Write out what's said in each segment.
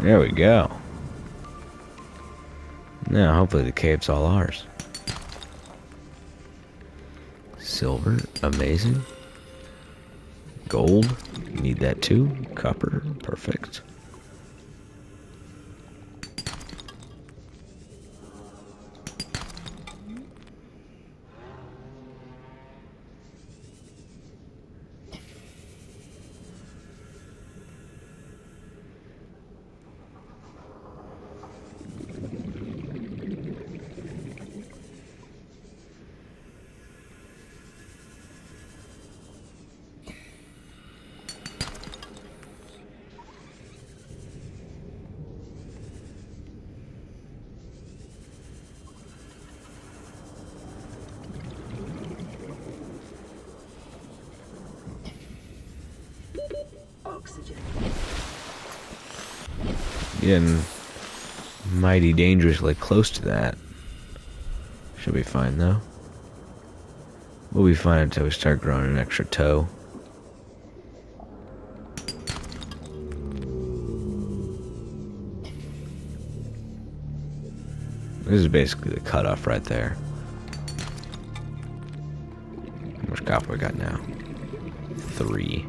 There we go. Now, hopefully the cave's all ours. Silver, amazing. Gold, need that too. Copper, perfect. Oxygen. Getting mighty dangerously close to that. Should be fine though. We'll be fine until we start growing an extra toe. This is basically the cutoff right there. How much copper we got now? 3.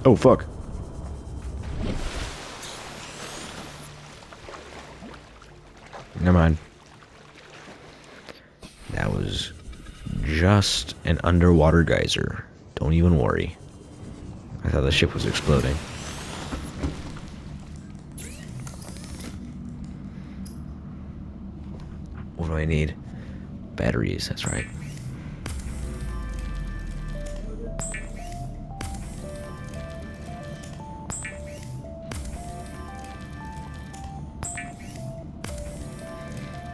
Oh, fuck. Never mind. That was just an underwater geyser. Don't even worry. I thought the ship was exploding. What do I need? Batteries, that's right.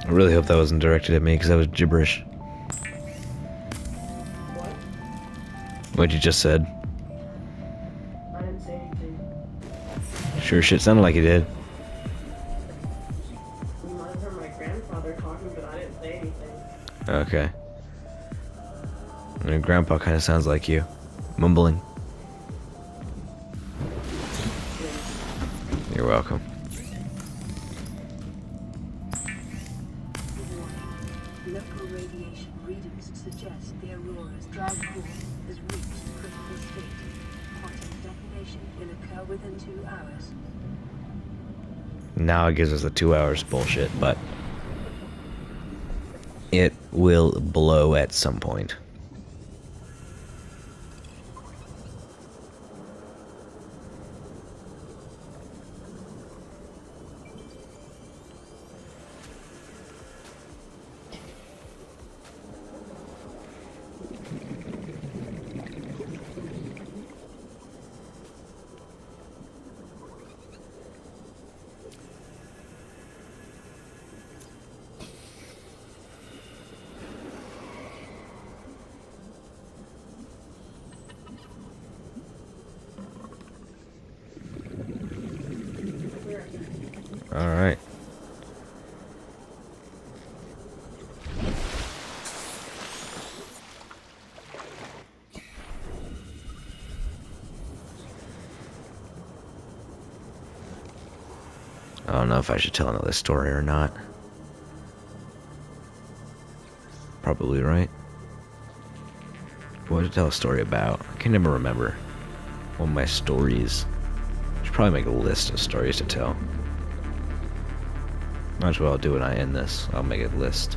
I really hope that wasn't directed at me, because that was gibberish. What? What you just said. I didn't say anything. Sure shit sounded like it did. You might have heard my grandfather talking, but I didn't say anything. Okay. Your grandpa kind of sounds like you. Mumbling. You're welcome. Local radiation readings suggest the Aurora's drag core has reached critical state. Quantum detonation will occur within 2 hours. Now it gives us the 2 hours bullshit, but it will blow at some point. Alright. I don't know if I should tell another story or not. Probably right. What to tell a story about? I can never remember what my stories. I should probably make a list of stories to tell. Might as well do when I end this. I'll make a list.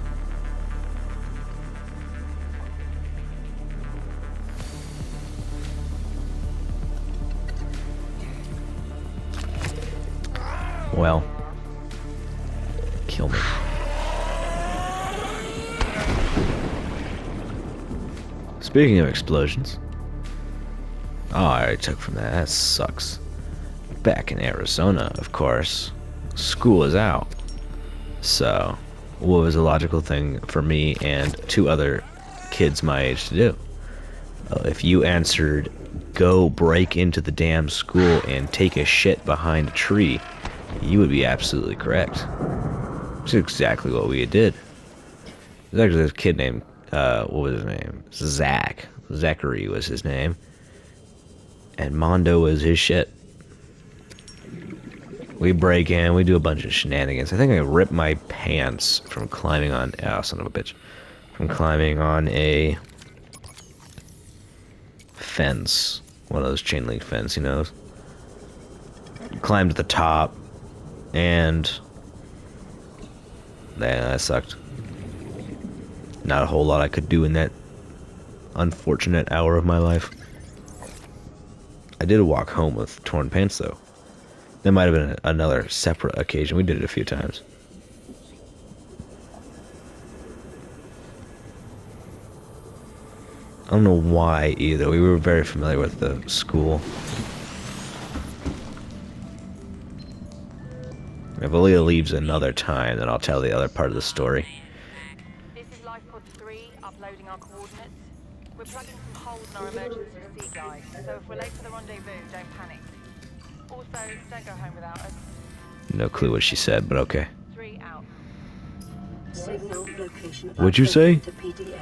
Well, kill me. Speaking of explosions. Oh, I already took from that. That sucks. Back in Arizona, of course, school is out. So, what was a logical thing for me and 2 other kids my age to do? If you answered, go break into the damn school and take a shit behind a tree, you would be absolutely correct. Which is exactly what we did. There's actually this kid named, what was his name? Zach. Zachary was his name. And Mondo was his shit. We break in, we do a bunch of shenanigans. I think I ripped my pants from climbing on, oh, son of a bitch. From climbing on a fence. One of those chain link fence, you know. Climbed to the top, and that sucked. Not a whole lot I could do in that unfortunate hour of my life. I did walk home with torn pants, though. That might have been another separate occasion. We did it a few times. I don't know why either. We were very familiar with the school. If Aaliyah leaves another time, then I'll tell the other part of the story. This is Life Pod 3, uploading our coordinates. We're plugging some holes in our emergency sea guide, so if we're late for the rendezvous, don't panic. Also, don't go home without us. No clue what she said, but okay. 3 out. Signal location What'd you say? to PDA.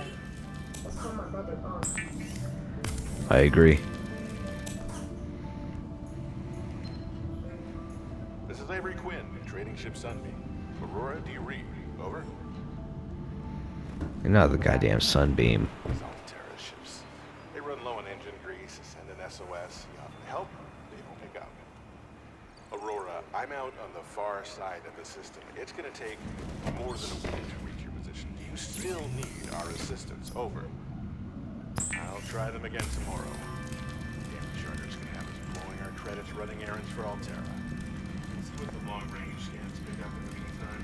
I'll call my brother Bob. I agree. This is Avery Quinn, trading ship Sunbeam. Aurora, do you read? Over? You're not the goddamn Sunbeam. These Alterra ships. They run low on engine grease, send an SOS. You offer help, they won't pick up. Aurora, I'm out on the far side of the system. It's gonna take more than a week to reach your position. You still need our assistance. Over. I'll try them again tomorrow. Damn charter's gonna have us blowing our credits running errands for Alterra. Let's see what the long-range scans pick up in the meantime.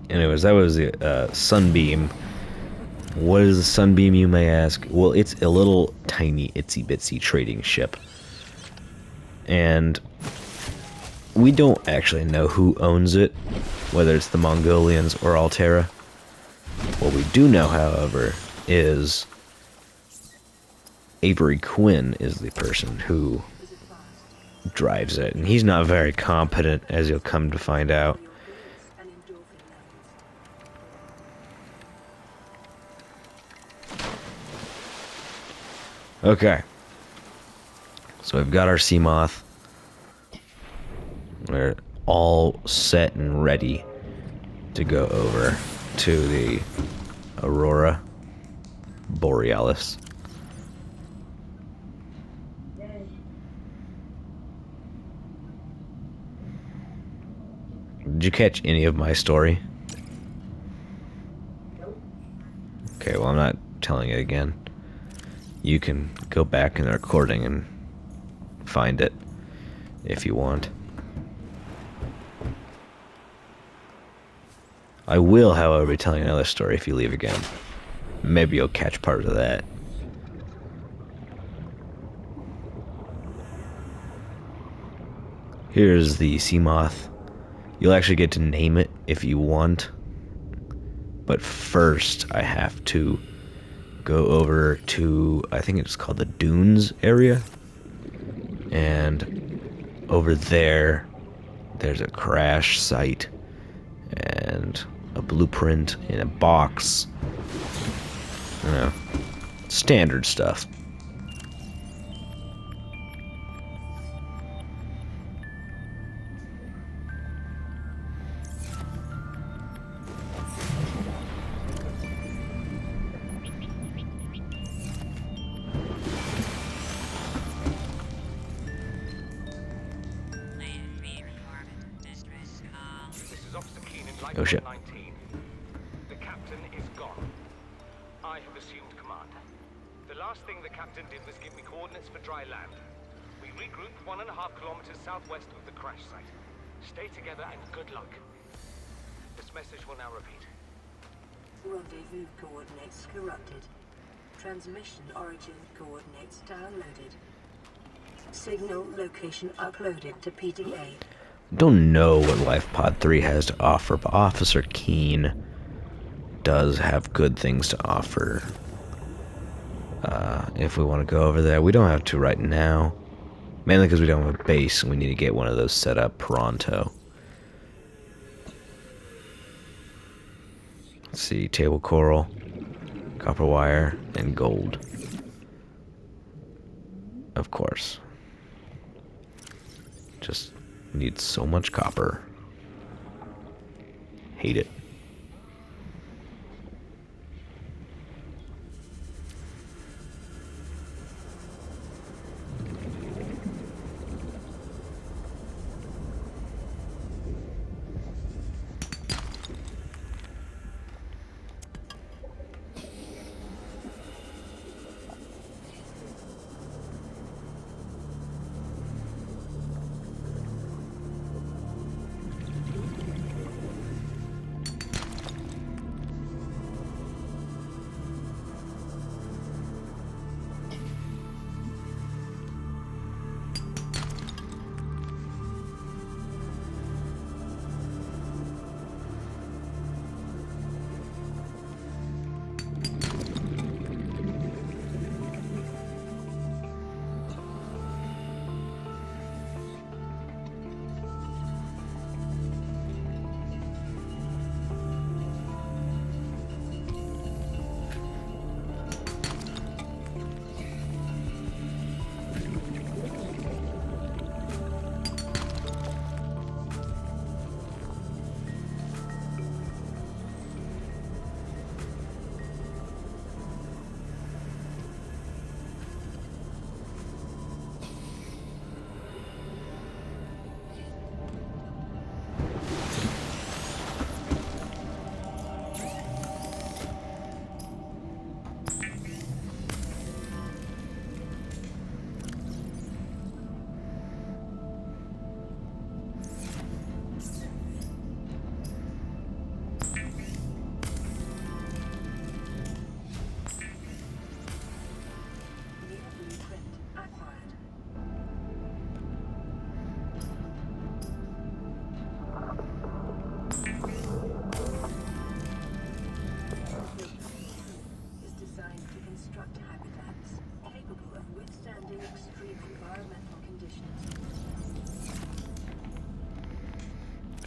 Anyways, that was the Sunbeam. What is a Sunbeam, you may ask? Well, it's a little tiny itsy-bitsy trading ship. And we don't actually know who owns it, whether it's the Mongolians or Alterra. What we do know, however, is Avery Quinn is the person who drives it. And he's not very competent, as you'll come to find out. Okay. So we've got our Seamoth. We're all set and ready to go over to the Aurora Borealis. Yay. Did you catch any of my story? Nope. Okay, well, I'm not telling it again. You can go back in the recording and find it if you want. I will, however, be telling another story if you leave again. Maybe you'll catch part of that. Here's the Seamoth. You'll actually get to name it if you want. But first, I have to go over to, I think it's called the Dunes area. And over there, there's a crash site and a blueprint in a box. You know, standard stuff. Oh shit. 19. The captain is gone. I have assumed command. The last thing the captain did was give me coordinates for dry land. We regrouped 1.5 kilometers southwest of the crash site. Stay together and good luck. This message will now repeat. Rendezvous coordinates corrupted. Transmission origin coordinates downloaded. Signal location uploaded to PDA. Don't know what Life Pod 3 has to offer, but Officer Keene does have good things to offer. If we want to go over there, we don't have to right now. Mainly because we don't have a base and we need to get one of those set up pronto. Let's see, table coral, copper wire, and gold. Of course. Just need so much copper. Hate it.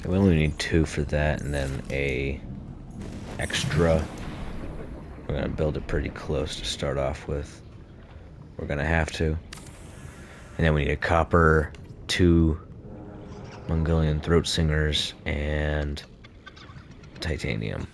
We only need 2 for that, and then a extra. We're gonna build it pretty close to start off with. We're gonna have to. And then we need a copper, 2 Mongolian throat singers, and titanium.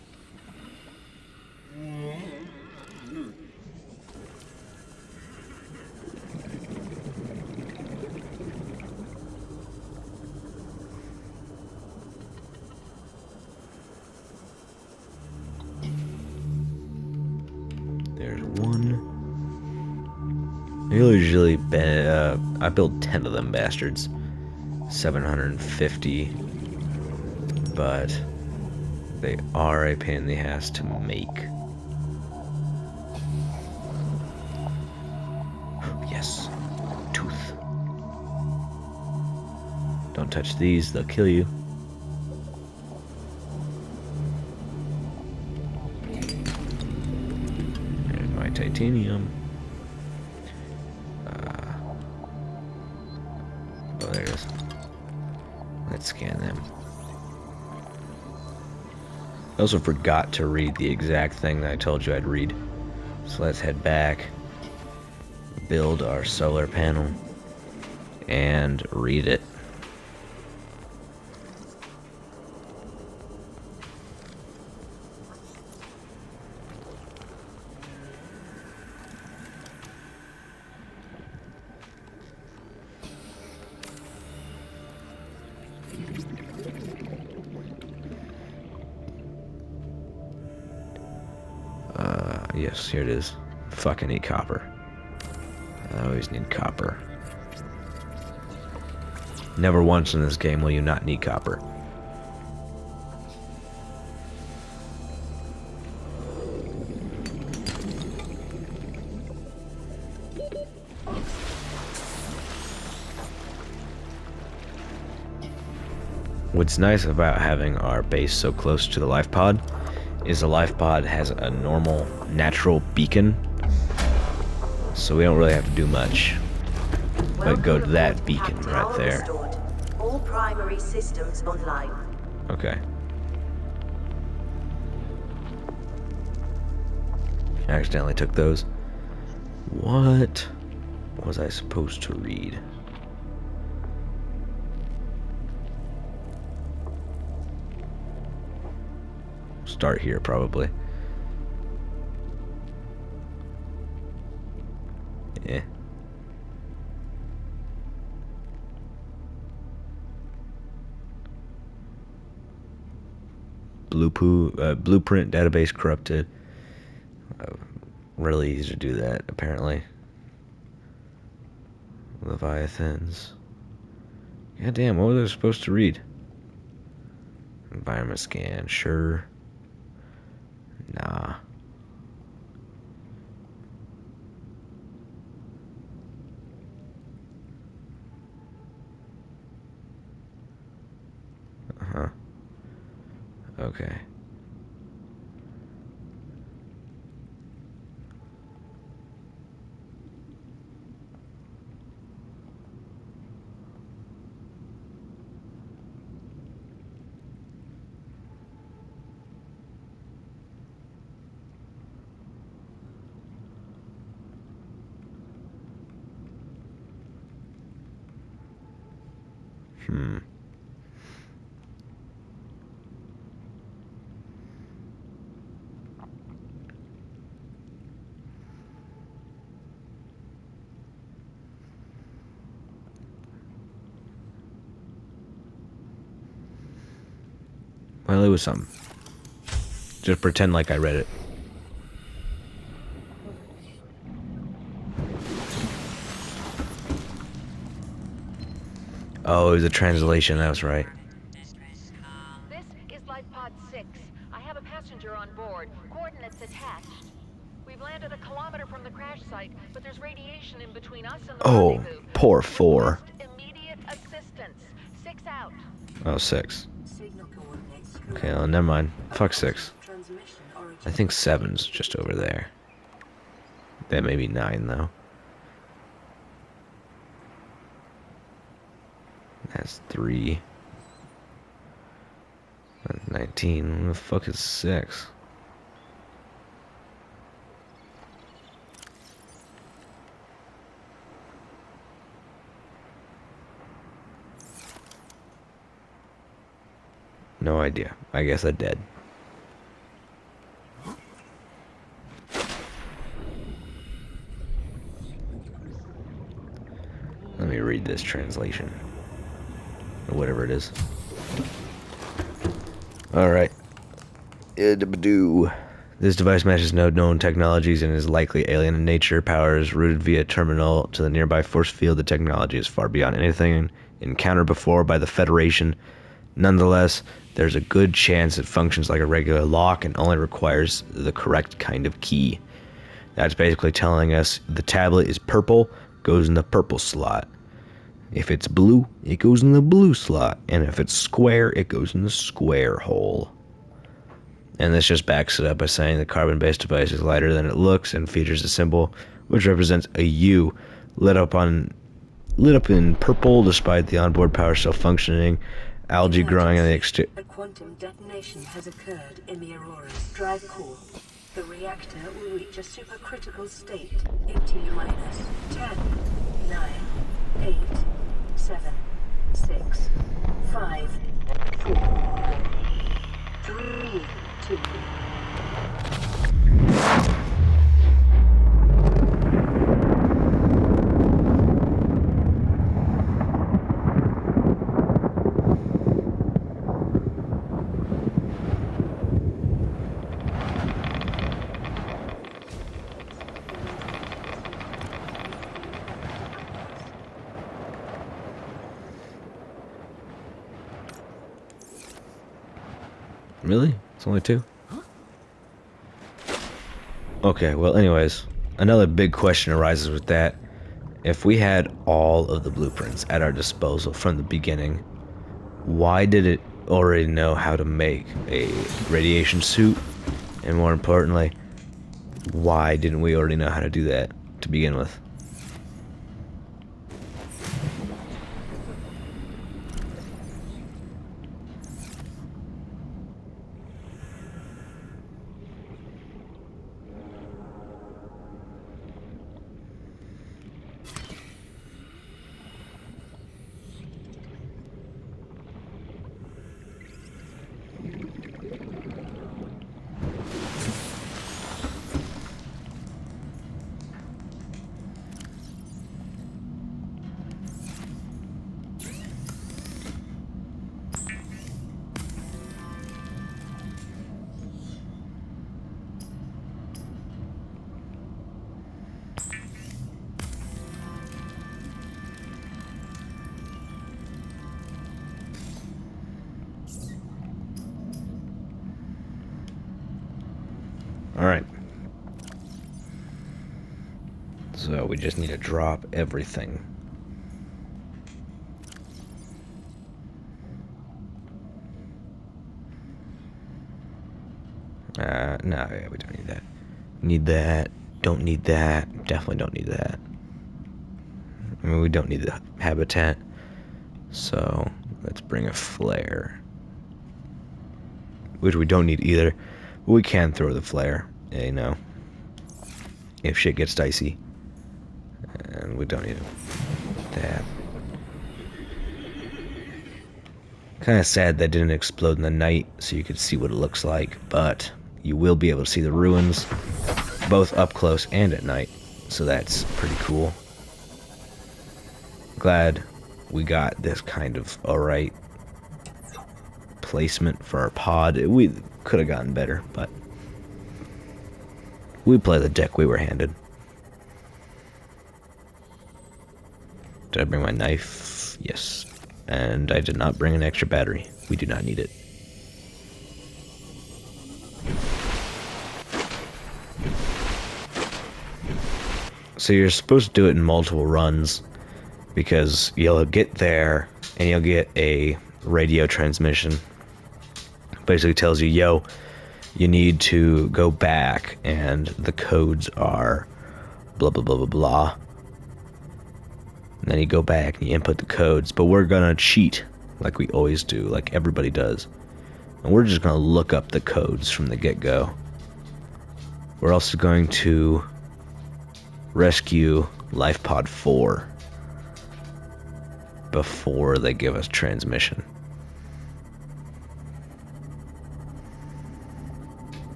There's 1. I build 10 of them bastards. 750. But they are a pain in the ass to make. Yes. Tooth. Don't touch these, they'll kill you. There's my titanium. Oh, there it is. Let's scan them. I also forgot to read the exact thing that I told you I'd read. So let's head back, build our solar panel, and read it. Yes, here it is. Fucking need copper. I always need copper. Never once in this game will you not need copper. What's nice about having our base so close to the life pod is the life pod has a normal, natural beacon, so we don't really have to do much but go to that beacon right there. All primary systems online. Okay. I accidentally took those. What was I supposed to read? Start here, probably. Yeah. Blueprint database corrupted. Really easy to do that, apparently. Leviathans. God damn, what was I supposed to read? Environment scan, sure. Nah. Uh-huh. Okay. Hmm. Well, it was something. Just pretend like I read it. Oh, it was a translation, that was right. This is Life Pod 6. I have a passenger on board. Coordinates attached. We've landed a kilometer from the crash site, but there's radiation in between us and the Oh, rendezvous. poor 4. Request immediate assistance. 6 out. Oh, 6. Signal coordinates Okay, correct. well, never mind. Fuck 6. Transmission origin. I think 7's just over there. That may be 9, though. That's 3. That's 19. What the fuck is 6? No idea. I guess I did. Let me read this translation. Or whatever it is. Alright. This device matches no known technologies and is likely alien in nature. Power is routed via terminal to the nearby force field. The technology is far beyond anything encountered before by the Federation. Nonetheless, there's a good chance it functions like a regular lock and only requires the correct kind of key. That's basically telling us the tablet is purple, goes in the purple slot. If it's blue, it goes in the blue slot. And if it's square, it goes in the square hole. And this just backs it up by saying the carbon-based device is lighter than it looks and features a symbol which represents a U lit up in purple despite the onboard power still functioning. Algae growing on the exterior. A quantum detonation has occurred in the Aurora's drive core. The reactor will reach a supercritical state in T-minus 10, 9, 8, 7, 6, 5, 4, 3, 2. Really? It's only 2? Okay, well, anyways. another big question arises with that. If we had all of the blueprints at our disposal from the beginning, why did it already know how to make a radiation suit? And more importantly, why didn't we already know how to do that to begin with? Alright. So we just need to drop everything. No, yeah, we don't need that. Need that. Don't need that. Definitely don't need that. I mean, we don't need the habitat. So, let's bring a flare. Which we don't need either. We can throw the flare, you know, if shit gets dicey. And we don't need that. Kind of sad that didn't explode in the night so you could see what it looks like, but you will be able to see the ruins both up close and at night, so that's pretty cool. Glad we got this kind of alright placement for our pod. We could have gotten better, but we play the deck we were handed. Did I bring my knife? Yes. And I did not bring an extra battery. We do not need it. So you're supposed to do it in multiple runs, because you'll get there and you'll get a radio transmission. Basically tells you, yo, you need to go back and the codes are blah blah blah blah blah. And then you go back and you input the codes, but we're gonna cheat like we always do, like everybody does. And we're just gonna look up the codes from the get-go. We're also going to rescue Life Pod 4 before they give us transmission.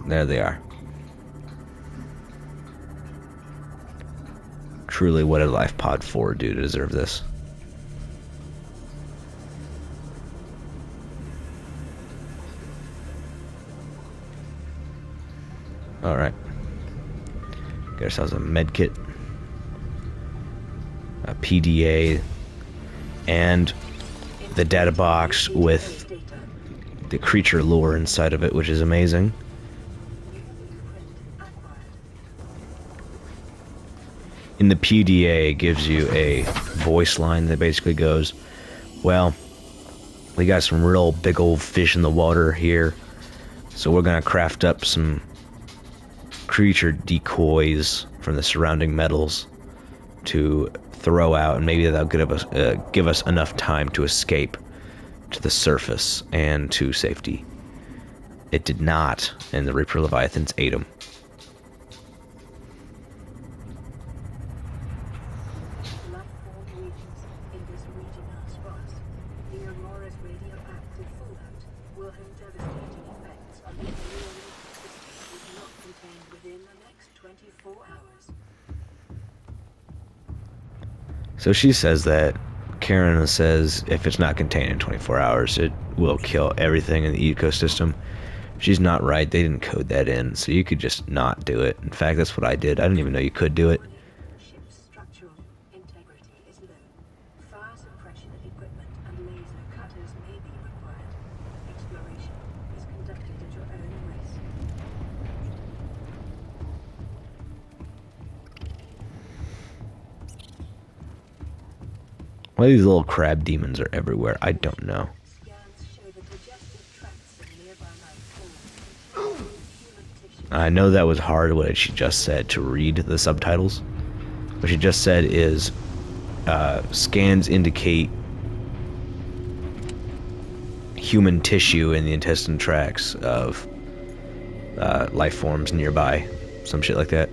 There they are. Truly, what did Life Pod 4 do to deserve this? Alright. Get ourselves a medkit, a PDA, and the data box with the creature lore inside of it, which is amazing. In the PDA, gives you a voice line that basically goes, well, we got some real big old fish in the water here, so we're gonna craft up some creature decoys from the surrounding metals to throw out, and maybe that'll give us enough time to escape to the surface and to safety. It did not, and the Reaper Leviathans ate them. So she says that, Karen says if it's not contained in 24 hours, it will kill everything in the ecosystem. She's not right. They didn't code that in, so you could just not do it. In fact, that's what I did. I didn't even know you could do it. Ship's structural integrity is low. Fire suppression equipment and laser cutters may be required. Exploration is conducted at your own risk. Why these little crab demons are everywhere, I don't know. Scans show the digestive tracts of nearby life forms. Human tissue. I know that was hard what she just said to read the subtitles. What she just said is scans indicate human tissue in the intestine tracts of life forms nearby. Some shit like that.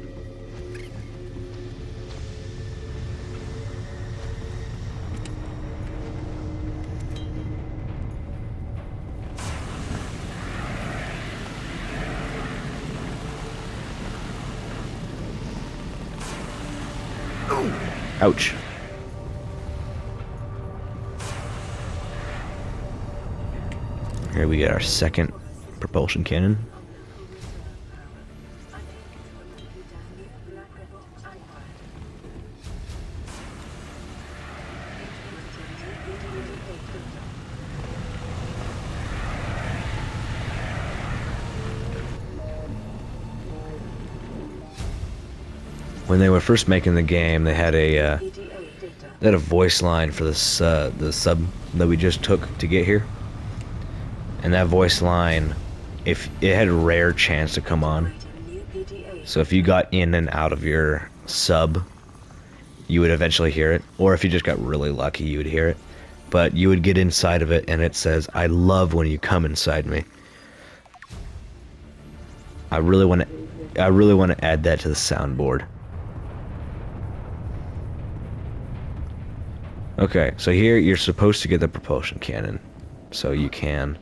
Ouch. Here we get our second propulsion cannon. When they were first making the game, they had a voice line for the sub that we just took to get here, and that voice line, if it had a rare chance to come on, so if you got in and out of your sub, you would eventually hear it, or if you just got really lucky, you would hear it. But you would get inside of it, and it says, "I love when you come inside me." I really want to add that to the soundboard. Okay, so here you're supposed to get the propulsion cannon, so you can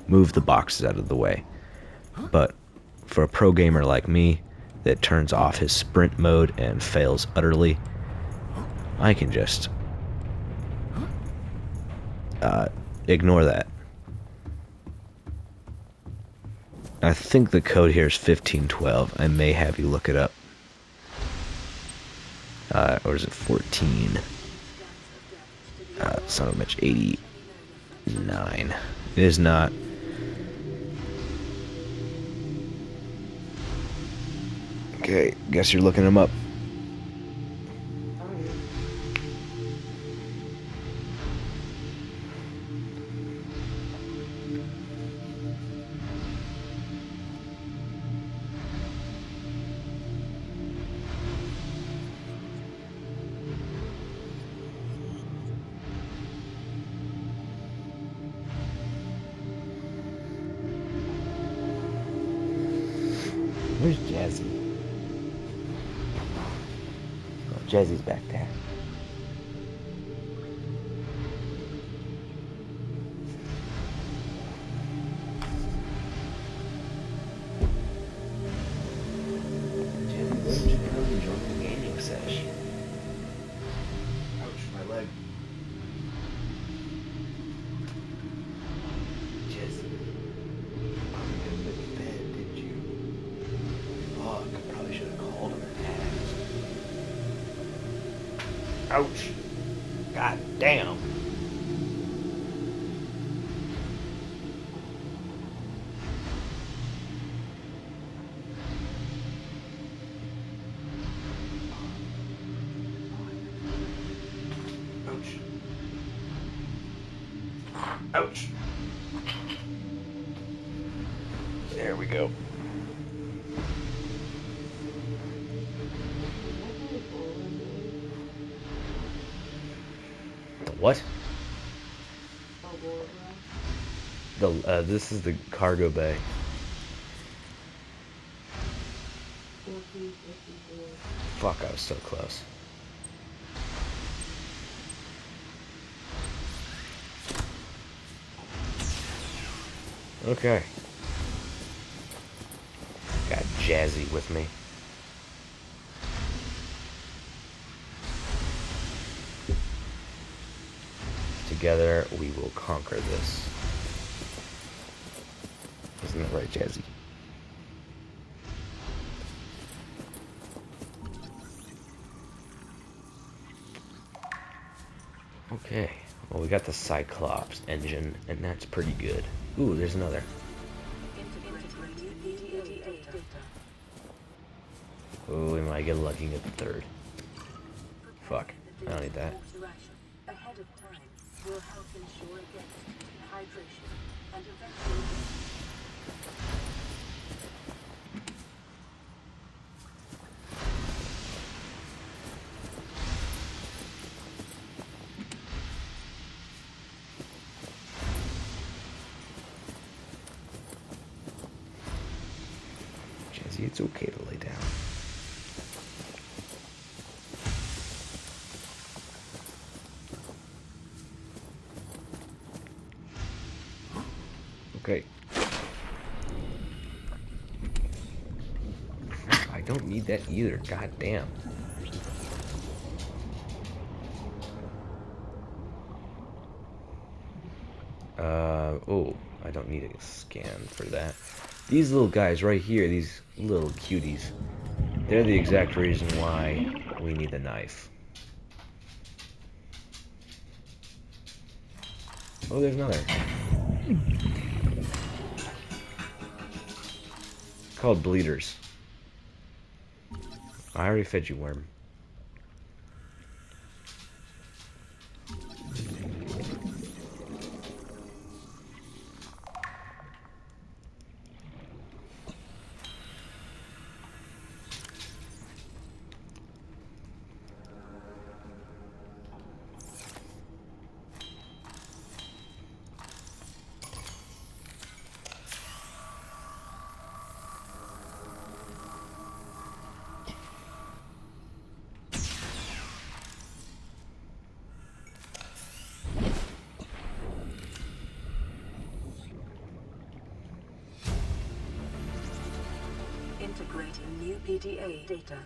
move the boxes out of the way. But for a pro gamer like me that turns off his sprint mode and fails utterly, I can just ignore that. I think the code here is 1512. I may have you look it up. Or is it 14? Son of a bitch, 89. It is not. Okay, guess you're looking them up. Where's Jazzy? Oh, Jazzy's back there. Jazzy, enjoying the gaming sesh. Ouch, my leg. Jazzy. Oh, you didn't make me bed, did you? Fuck, I probably should have called him and asked. Ouch. God damn. Ouch. Ouch. There we go. What? This is the cargo bay. Fuck, I was so close. Okay. Got Jazzy with me. Together, we will conquer this. Isn't that right, Jazzy? Okay. Well, we got the Cyclops engine, and that's pretty good. Ooh, there's another. Ooh, we might get lucky and get the third. Fuck. I don't need that. of time will help ensure against dehydration and eventual death. Jazzy, it's okay to lay down. Okay. I don't need that either. God damn. Oh, I don't need a scan for that. These little guys right here, these little cuties, they're the exact reason why we need the knife. Oh, there's another. Called bleeders. I already fed you, worm. Integrating new PDA data.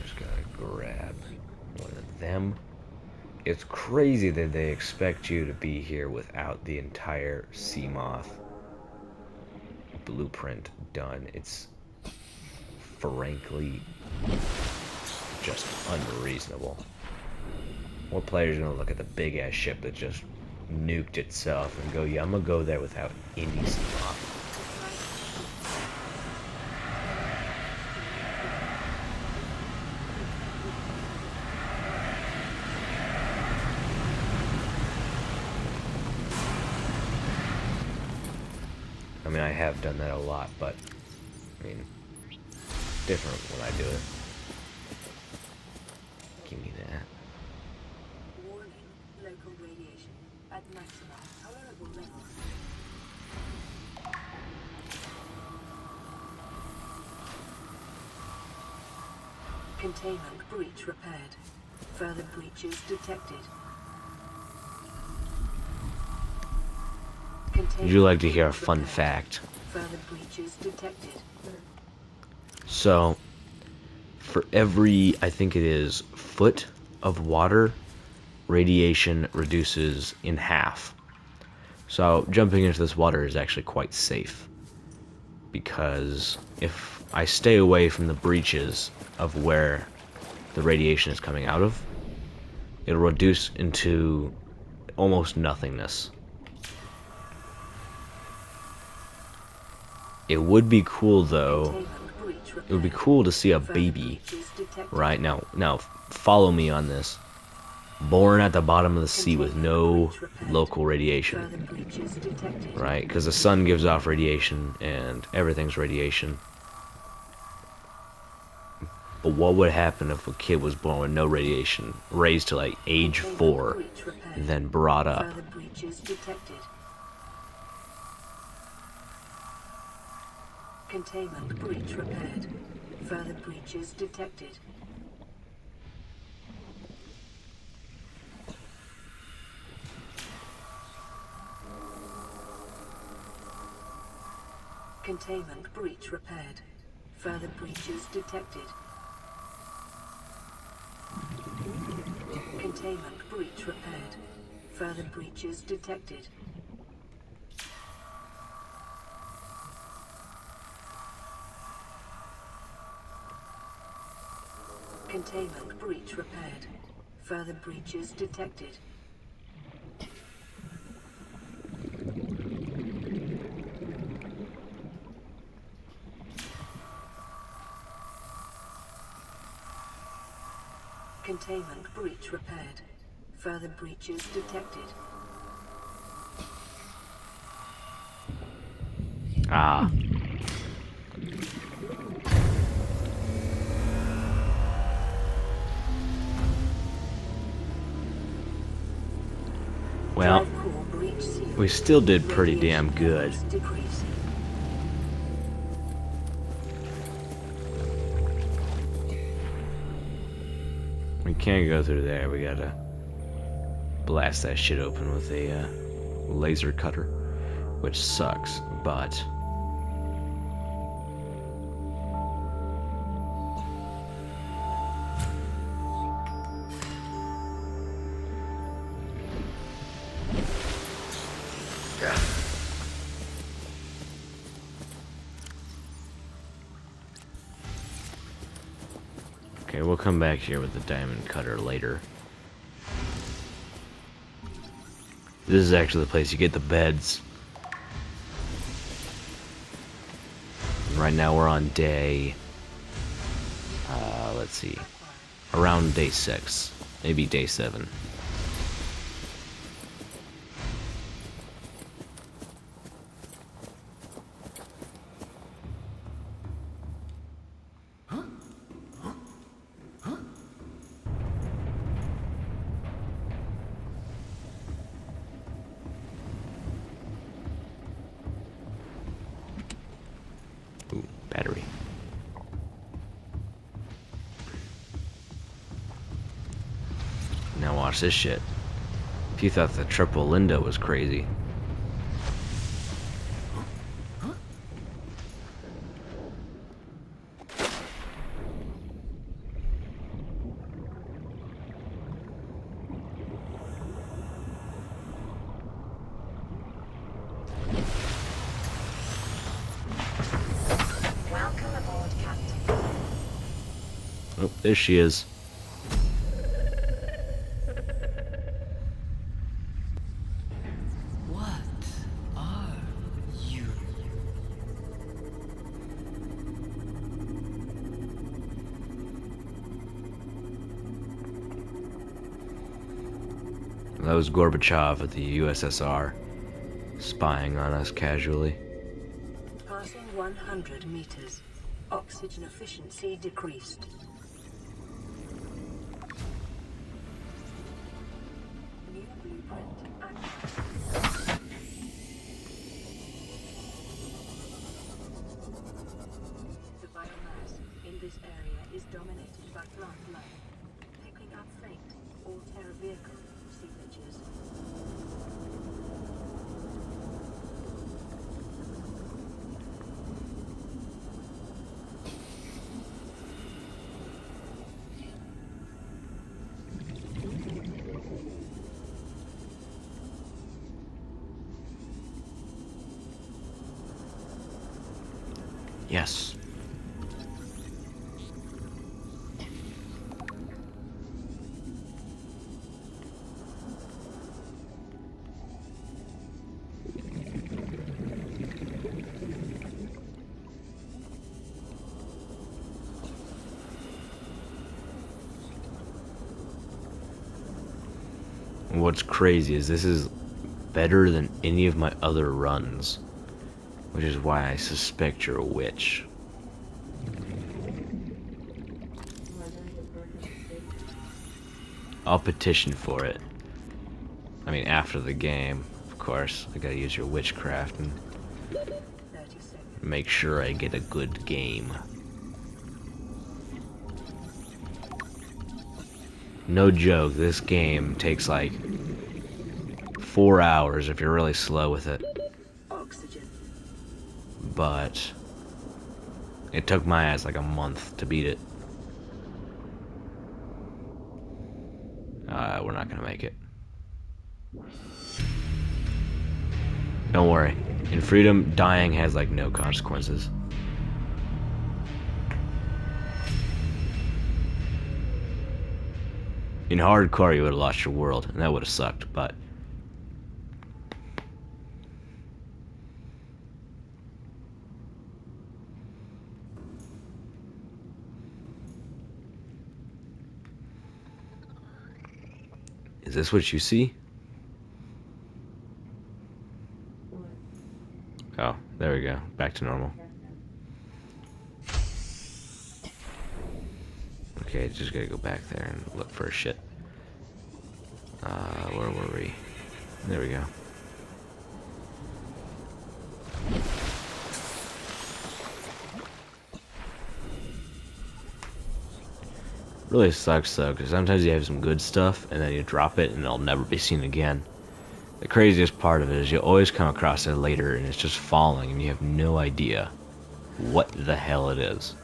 Just gotta grab one of them. It's crazy that they expect you to be here without the entire Seamoth blueprint done. It's frankly just unreasonable. What player's gonna look at the big ass ship that just nuked itself and go, yeah, I'm gonna go there without any Seamoth? I mean, I have done that a lot, but I mean, different when I do it. Give me that. Warning, local radiation at maximum tolerable level. Containment breach repaired. Further breaches detected. Would you like to hear a fun fact? Further breaches detected. So, for every, I think it is, foot of water, radiation reduces in half. So, jumping into this water is actually quite safe. Because if I stay away from the breaches of where the radiation is coming out of, it'll reduce into almost nothingness. It would be cool, though. It would be cool to see a baby right now. Follow me on this. Born at the bottom of the sea with no local radiation, right? Because the sun gives off radiation and everything's radiation. But what would happen if a kid was born with no radiation, raised to like age 4, and then brought up? Containment breach repaired. Further breaches detected. Containment breach repaired. Further breaches detected. Containment breach repaired. Further breaches detected. Containment breach repaired. Further breaches detected. Containment breach repaired. Further breaches detected. Ah. Well, Drive core breach sealed. we still did pretty damn Radiation good. levels decreasing. We can't go through there. We gotta blast that shit open with a laser cutter, which sucks, but okay, we'll come back here with the diamond cutter later. This is actually the place you get the beds. And right now we're on day, let's see, around day 6, maybe day 7. Ooh, battery. Now watch this shit. If you thought the triple Linda was crazy. Welcome aboard, Captain. Oh, there she is. What are you? That was Gorbachev at the USSR, spying on us casually. Passing 100 meters. Oxygen efficiency decreased. New blueprint active. The biomass in this area is dominated by plant life, picking up faint all-terra vehicle signatures. Yes. What's crazy is this is better than any of my other runs, which is why I suspect you're a witch. I'll petition for it. I mean, after the game, of course. I gotta use your witchcraft and 30 seconds. make sure I get a good game. No joke, this game takes like 4 hours if you're really slow with it. Oxygen. But it took my ass like a month to beat it. We're not gonna make it. Don't worry. In Freedom, dying has like no consequences. In hardcore, you would have lost your world, and that would have sucked, but Is this what you see? Oh, there we go. Back to normal. Okay, just gotta go back there and look for shit. Where were we? There we go. Really sucks though, because sometimes you have some good stuff and then you drop it and it'll never be seen again. The craziest part of it is you always come across it later and it's just falling and you have no idea what the hell it is.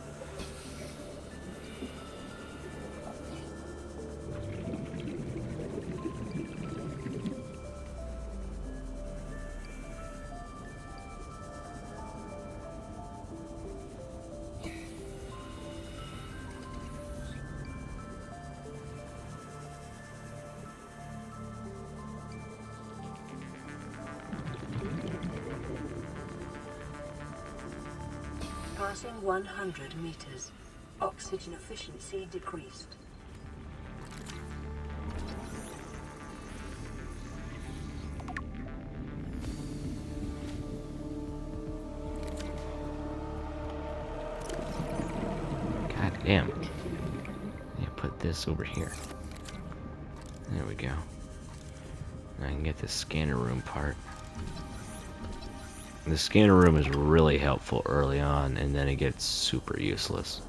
Passing 100 meters. Oxygen efficiency decreased. God damn. Yeah, put this over here. There we go. Now I can get the scanner room part. The scanner room is really helpful early on, and then it gets super useless.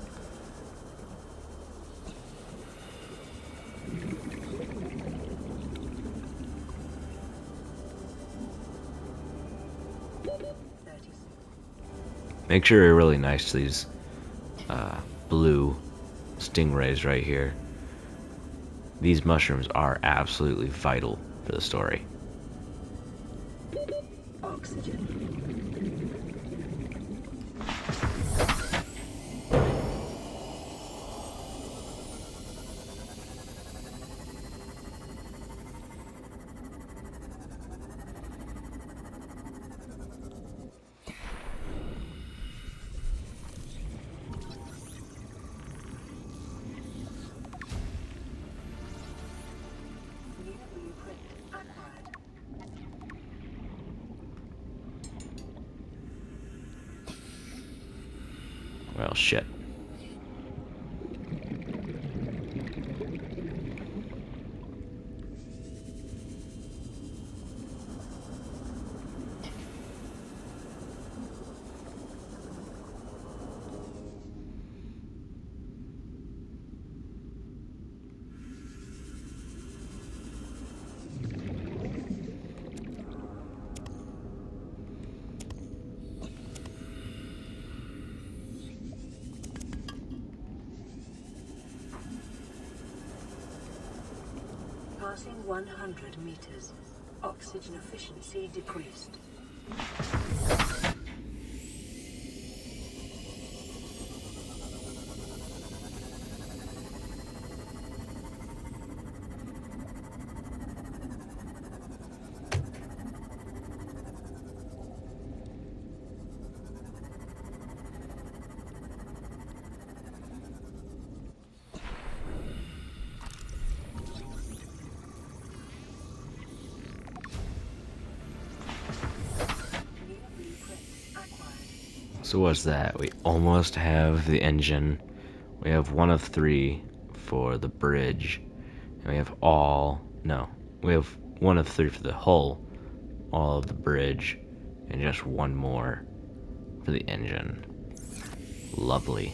Make sure you're really nice to these blue stingrays right here. These mushrooms are absolutely vital for the story. Oxygen. Well, shit. Passing 100 meters. Oxygen efficiency decreased. So what's that? We almost have the engine. We have one of three for the bridge. And we have we have one of three for the hull, all of the bridge, and just one more for the engine. Lovely.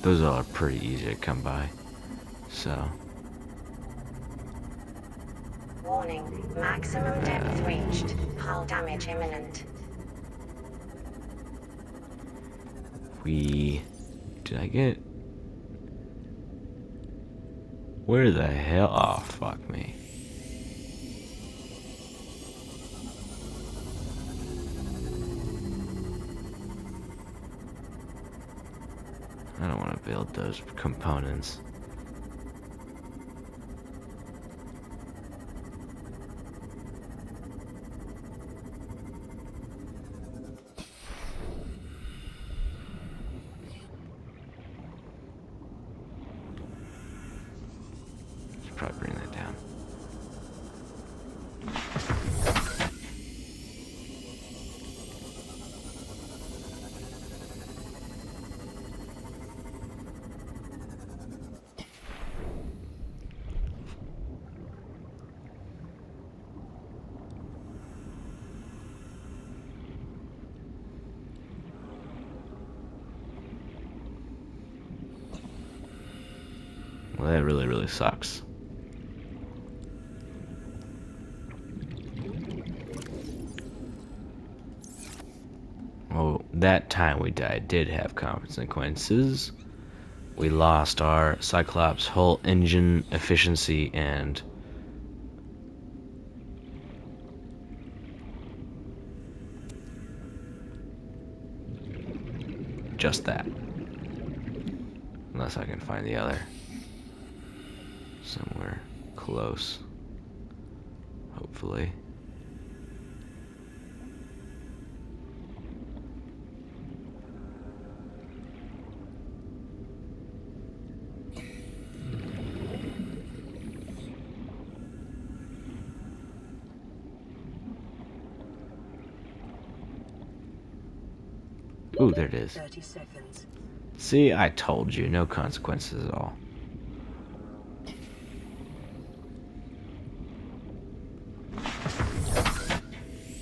Those all are pretty easy to come by. So, Warning, maximum depth reached. Hull damage imminent. did I get... Where the hell? Oh, fuck me. I don't want to build those components. probably bring that down. Well, that really, really sucks. Well, that time we died did have consequences. We lost our Cyclops hull engine efficiency and just that. Unless I can find the other. Somewhere close. Hopefully. Ooh, there it is. 30 seconds. See, I told you, no consequences at all.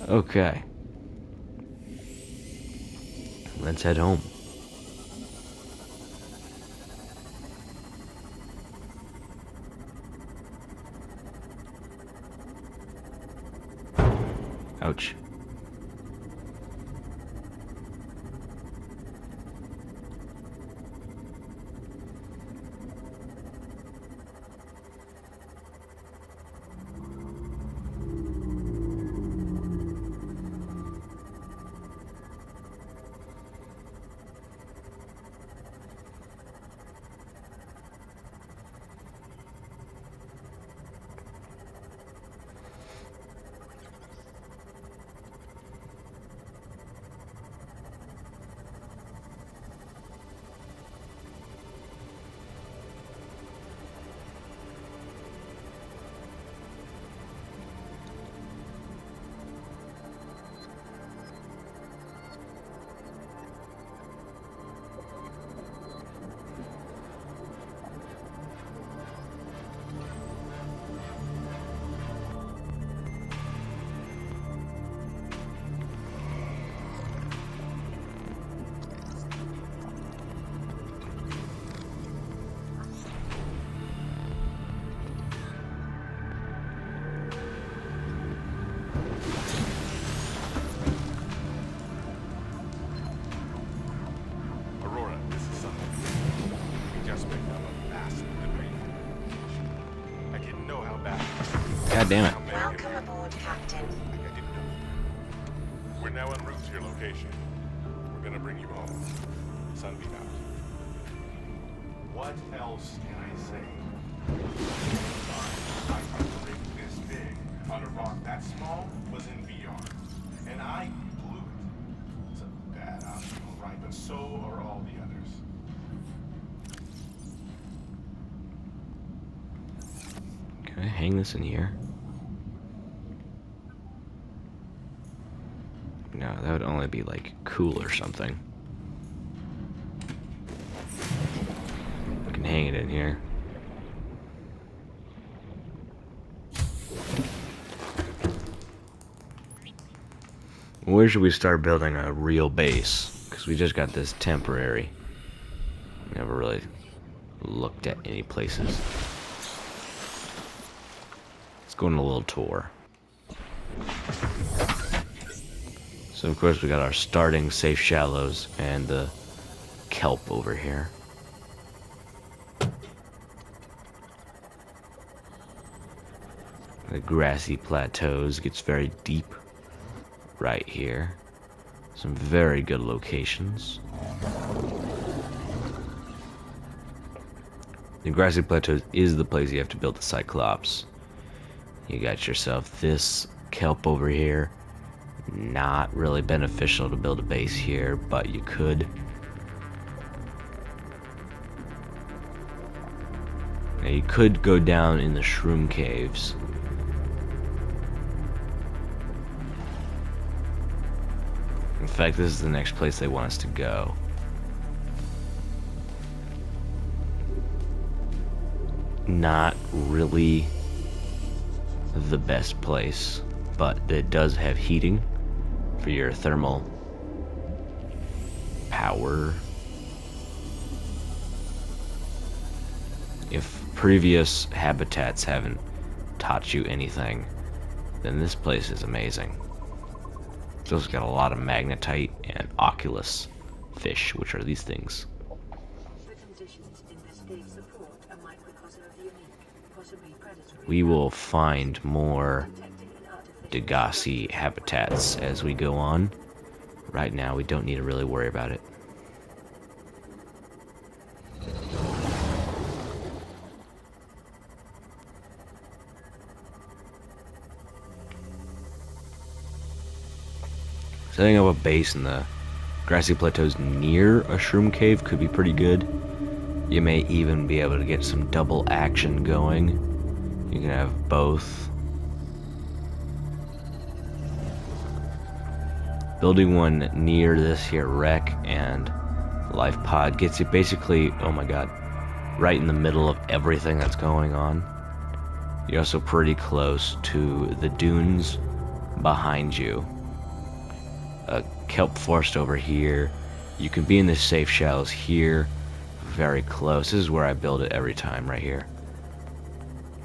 Okay. Let's head home. Ouch. Aurora, this is Subnautica. We just picked up a massive debris. I didn't know how bad. God damn it. Welcome aboard, Captain. I didn't know. We're now en route to your location. We're gonna bring you home. Sunbeam out. What else can I say? I thought the rig this big on a rock that small was in VR. And I blew it. It's a bad option, all right, but so are all the others. Can I hang this in here? No, that would only be like cool or something. I can hang it in here. Where should we start building a real base? Because we just got this temporary. Never really looked at any places. Let's go on a little tour. So of course we got our starting safe shallows and the kelp over here. The grassy plateaus gets very deep right here. Some very good locations. The grassy plateaus is the place you have to build the Cyclops. You got yourself this kelp over here. Not really beneficial to build a base here, but you could. Now you could go down in the shroom caves. In fact, this is the next place they want us to go. Not really the best place, but it does have heating for your thermal power. If previous habitats haven't taught you anything, then this place is amazing. It's also got a lot of magnetite and oculus fish, which are these things. The conditions in this cave support a microcosm of unique, possibly predatory. We will find more detecting an artificial Degassi habitats as we go on. Right now, we don't need to really worry about it. Setting up a base in the grassy plateaus near a shroom cave could be pretty good. You may even be able to get some double action going. You can have both. Building one near this here wreck and life pod gets you basically, oh my god, right in the middle of everything that's going on. You're also pretty close to the dunes behind you. A kelp forest over here. You can be in the safe shallows here. Very close. This is where I build it every time, right here.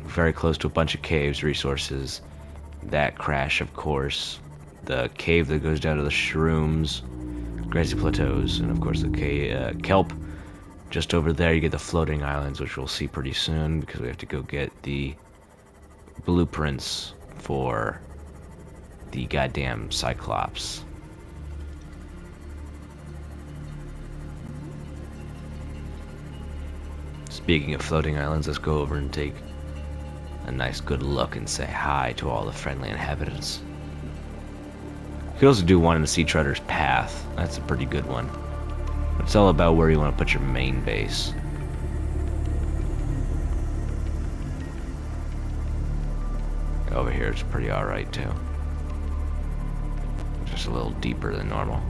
Very close to a bunch of caves, resources. That crash, of course. The cave that goes down to the shrooms. Grassy plateaus. And of course the kelp. Just over there you get the floating islands, which we'll see pretty soon, because we have to go get the blueprints for the goddamn Cyclops. Speaking of floating islands, let's go over and take a nice good look and say hi to all the friendly inhabitants. You could also do one in the Sea Treader's Path. That's a pretty good one. It's all about where you want to put your main base. Over here it's pretty alright too. Just a little deeper than normal.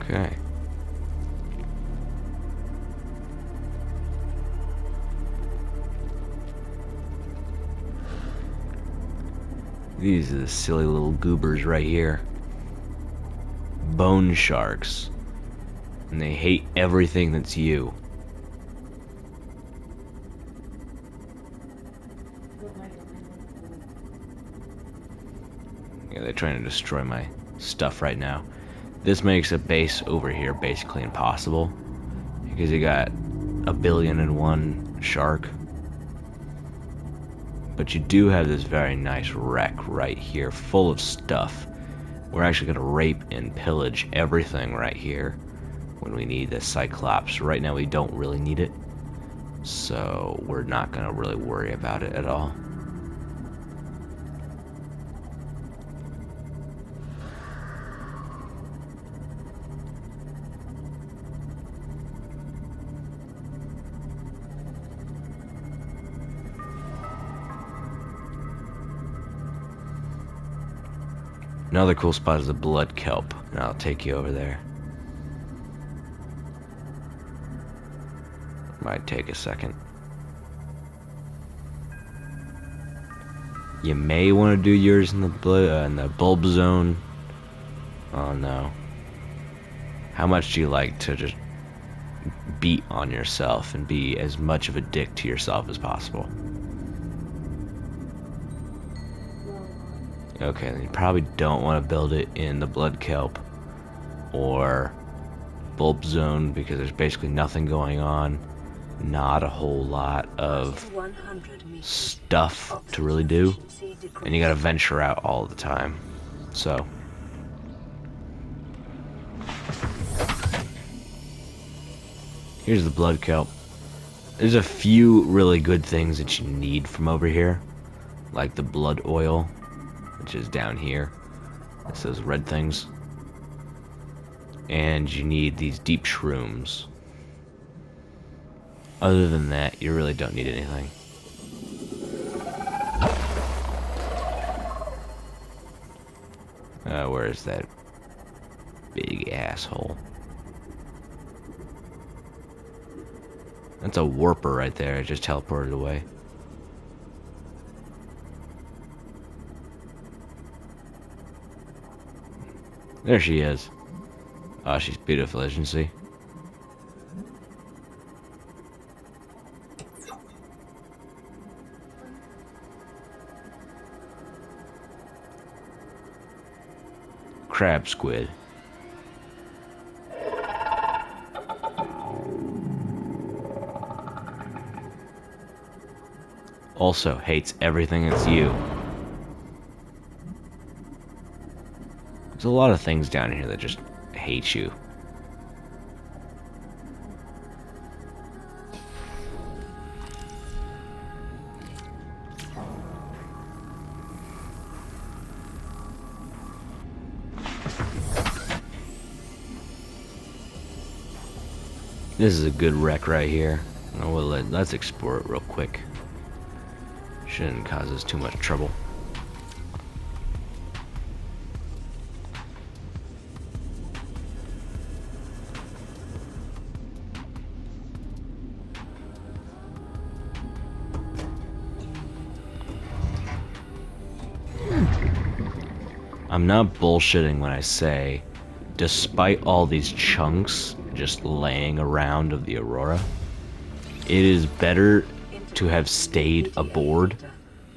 Okay. These are the silly little goobers right here. Bone sharks. And they hate everything that's you. Yeah, they're trying to destroy my stuff right now. This makes a base over here basically impossible, because you got 1,000,000,001 shark. But you do have this very nice wreck right here, full of stuff. We're actually going to rape and pillage everything right here when we need the Cyclops. Right now we don't really need it, so we're not going to really worry about it at all. Another cool spot is the blood kelp, and I'll take you over there. Might take a second. You may want to do yours in the bulb zone. Oh no. How much do you like to just beat on yourself and be as much of a dick to yourself as possible? Okay, then you probably don't want to build it in the blood kelp or bulb zone, because there's basically nothing going on. Not a whole lot of stuff to really do, and you gotta venture out all the time. So here's the blood kelp. There's a few really good things that you need from over here, like the blood oil, which is down here. It's those red things. And you need these deep shrooms. Other than that, you really don't need anything. Where is that big asshole? That's a warper right there. I just teleported away. There she is. Oh, she's beautiful, isn't she? Crab squid. Also hates everything that's you. There's a lot of things down here that just hate you. This is a good wreck right here. Oh, well, let's explore it real quick. Shouldn't cause us too much trouble. I'm not bullshitting when I say, despite all these chunks just laying around of the Aurora, it is better to have stayed aboard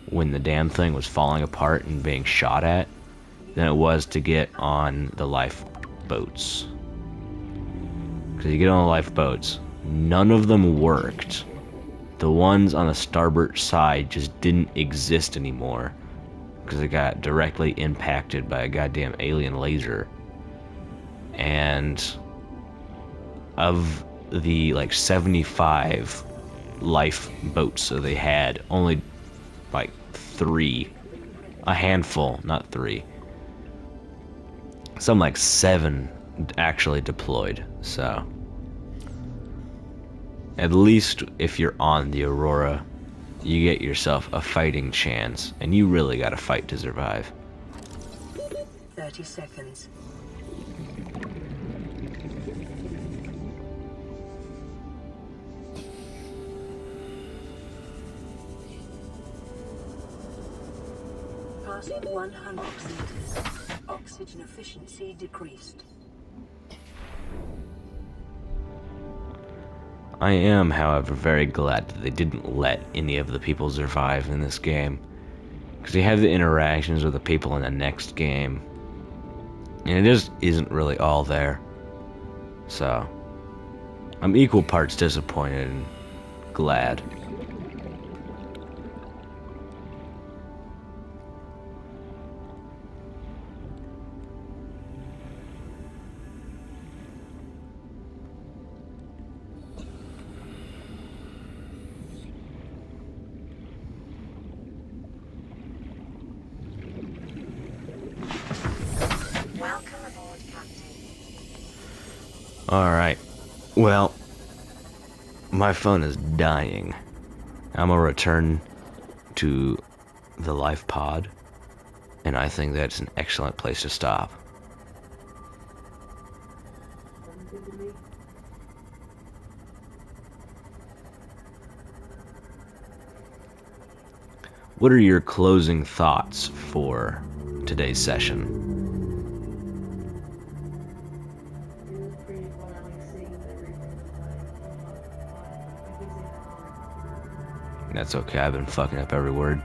when the damn thing was falling apart and being shot at than it was to get on the lifeboats. Because you get on the lifeboats, none of them worked. The ones on the starboard side just didn't exist anymore because it got directly impacted by a goddamn alien laser. And of the like 75 lifeboats that they had, only like 3, a handful, not 3, some like 7 actually deployed. So at least if you're on the Aurora, you get yourself a fighting chance, and you really gotta fight to survive. 30 seconds. Passing 100 oximeters. Oxygen efficiency decreased. I am, however, very glad that they didn't let any of the people survive in this game, because you have the interactions with the people in the next game, and it just isn't really all there. So, I'm equal parts disappointed and glad. Welcome aboard, Captain. Alright, well, my phone is dying. I'm gonna return to the life pod, and I think that's an excellent place to stop. What are your closing thoughts for today's session? It was pretty fun. I like seeing everything that's like, That's okay, I've been fucking up every word.